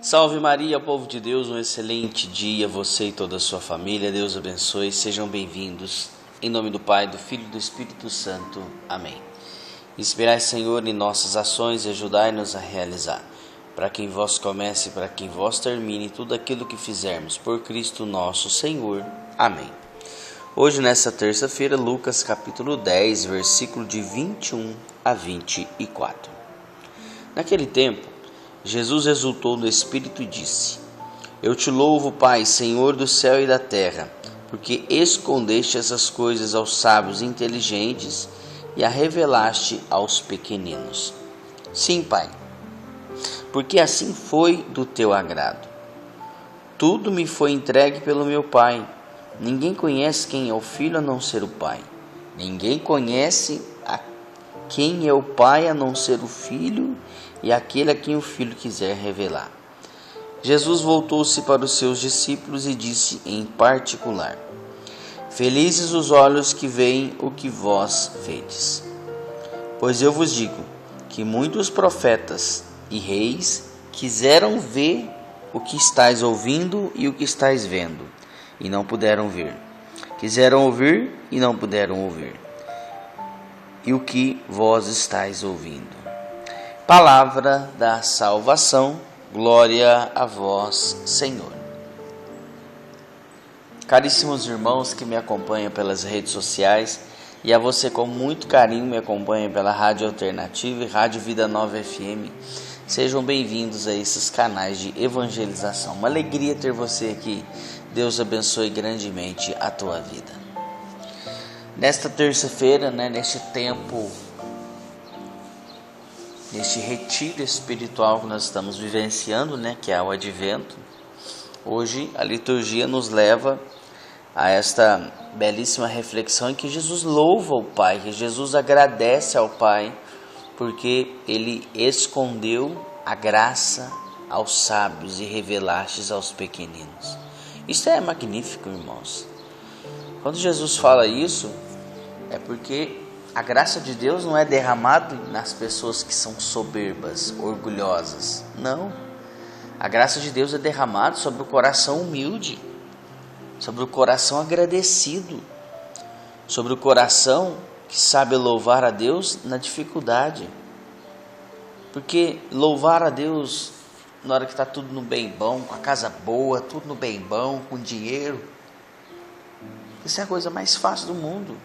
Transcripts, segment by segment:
Salve Maria, povo de Deus, um excelente dia, você e toda a sua família, Deus abençoe, sejam bem-vindos, em nome do Pai, do Filho e do Espírito Santo, amém. Inspirai, Senhor, em nossas ações e ajudai-nos a realizar, para que em vós comece e para que em vós termine tudo aquilo que fizermos, por Cristo nosso Senhor, amém. Hoje, nessa terça-feira, Lucas capítulo 10, versículo de 21 a 24. Naquele tempo, Jesus exultou no Espírito e disse: Eu te louvo, Pai, Senhor do céu e da terra, porque escondeste essas coisas aos sábios e inteligentes e a revelaste aos pequeninos. Sim, Pai, porque assim foi do teu agrado. Tudo me foi entregue pelo meu Pai. Ninguém conhece quem é o Filho a não ser o Pai. Ninguém conhece quem é o Pai a não ser o Filho e aquele a quem o Filho quiser revelar. Jesus voltou-se para os seus discípulos e disse em particular: Felizes os olhos que veem o que vós vedes. Pois eu vos digo que muitos profetas e reis quiseram ver o que estáis ouvindo e o que estáis vendo, e não puderam ver. Quiseram ouvir e não puderam ouvir, e o que vós estáis ouvindo. Palavra da salvação, glória a vós, Senhor. Caríssimos irmãos que me acompanham pelas redes sociais e a você com muito carinho me acompanha pela Rádio Alternativa e Rádio Vida Nova FM, sejam bem-vindos a esses canais de evangelização. Uma alegria ter você aqui. Deus abençoe grandemente a tua vida. Nesta terça-feira, neste tempo, neste retiro espiritual que nós estamos vivenciando, que é o Advento, hoje a liturgia nos leva a esta belíssima reflexão em que Jesus louva o Pai, que Jesus agradece ao Pai, porque Ele escondeu a graça aos sábios e revelastes aos pequeninos. Isso é magnífico, irmãos. Quando Jesus fala isso, é porque a graça de Deus não é derramada nas pessoas que são soberbas, orgulhosas. Não. A graça de Deus é derramada sobre o coração humilde, sobre o coração agradecido, sobre o coração que sabe louvar a Deus na dificuldade. Porque louvar a Deus na hora que está tudo no bem bom, com a casa boa, tudo no bem bom, com dinheiro, isso é a coisa mais fácil do mundo.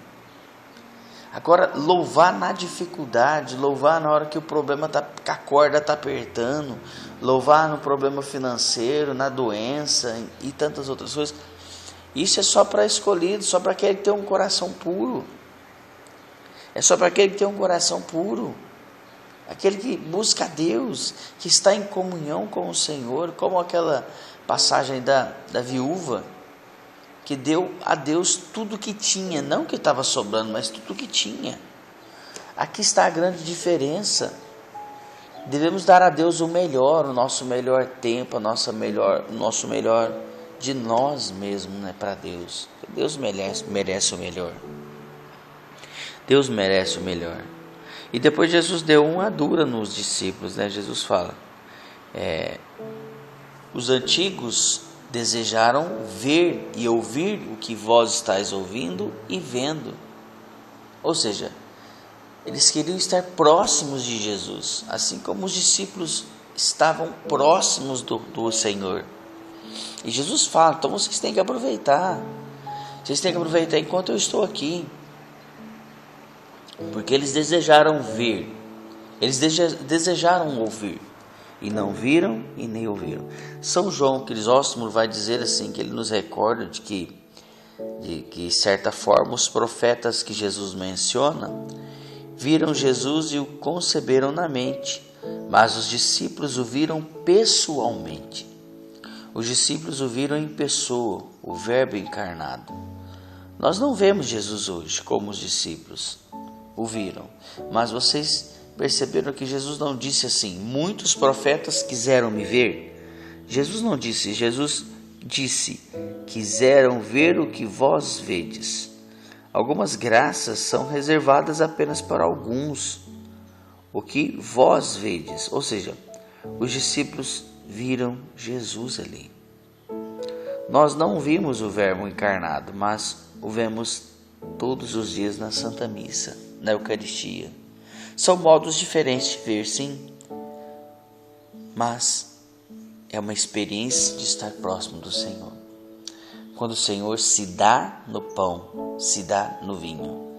Agora, louvar na dificuldade, louvar na hora que o problema que a corda está apertando, louvar no problema financeiro, na doença e tantas outras coisas, isso é só para escolhido, só para aquele que tem um coração puro. É só para aquele que tem um coração puro. Aquele que busca a Deus, que está em comunhão com o Senhor, como aquela passagem da viúva, que deu a Deus tudo que tinha, não que estava sobrando, mas tudo que tinha. Aqui está a grande diferença. Devemos dar a Deus o melhor, o nosso melhor tempo, o nosso melhor de nós mesmos, para Deus. Deus merece o melhor. Deus merece o melhor. E depois Jesus deu uma dura nos discípulos, Jesus fala, os antigos desejaram ver e ouvir o que vós estáis ouvindo e vendo. Ou seja, eles queriam estar próximos de Jesus, assim como os discípulos estavam próximos do Senhor. E Jesus fala, então vocês têm que aproveitar. Vocês têm que aproveitar enquanto eu estou aqui. Porque eles desejaram ver, eles desejaram ouvir, e não viram e nem ouviram. São João Crisóstomo vai dizer assim, que ele nos recorda de que certa forma os profetas que Jesus menciona, viram Jesus e o conceberam na mente, mas os discípulos o viram pessoalmente. Os discípulos o viram em pessoa, o Verbo encarnado. Nós não vemos Jesus hoje como os discípulos o viram, mas vocês perceberam que Jesus não disse assim, muitos profetas quiseram me ver. Jesus não disse, Jesus disse, quiseram ver o que vós vedes. Algumas graças são reservadas apenas para alguns, o que vós vedes. Ou seja, os discípulos viram Jesus ali. Nós não vimos o Verbo encarnado, mas o vemos todos os dias na Santa Missa, na Eucaristia. São modos diferentes de ver, sim, mas é uma experiência de estar próximo do Senhor. Quando o Senhor se dá no pão, se dá no vinho,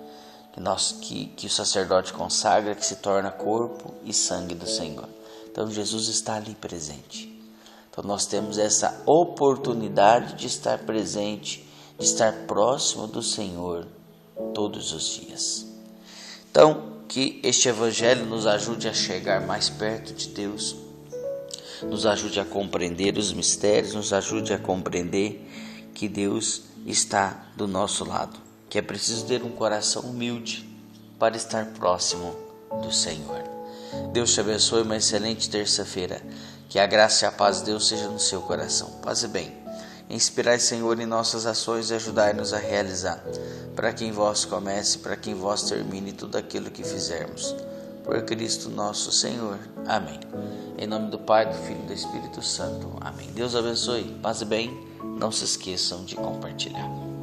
que o sacerdote consagra, que se torna corpo e sangue do Senhor. Então Jesus está ali presente. Então nós temos essa oportunidade de estar presente, de estar próximo do Senhor todos os dias. Então, que este Evangelho nos ajude a chegar mais perto de Deus, nos ajude a compreender os mistérios, nos ajude a compreender que Deus está do nosso lado, que é preciso ter um coração humilde para estar próximo do Senhor. Deus te abençoe, uma excelente terça-feira. Que a graça e a paz de Deus seja no seu coração. Paz e bem. Inspirai, Senhor, em nossas ações e ajudai-nos a realizar, para que em vós comece, para que em vós termine tudo aquilo que fizermos. Por Cristo nosso Senhor. Amém. Em nome do Pai, do Filho e do Espírito Santo. Amém. Deus abençoe. Paz e bem. Não se esqueçam de compartilhar.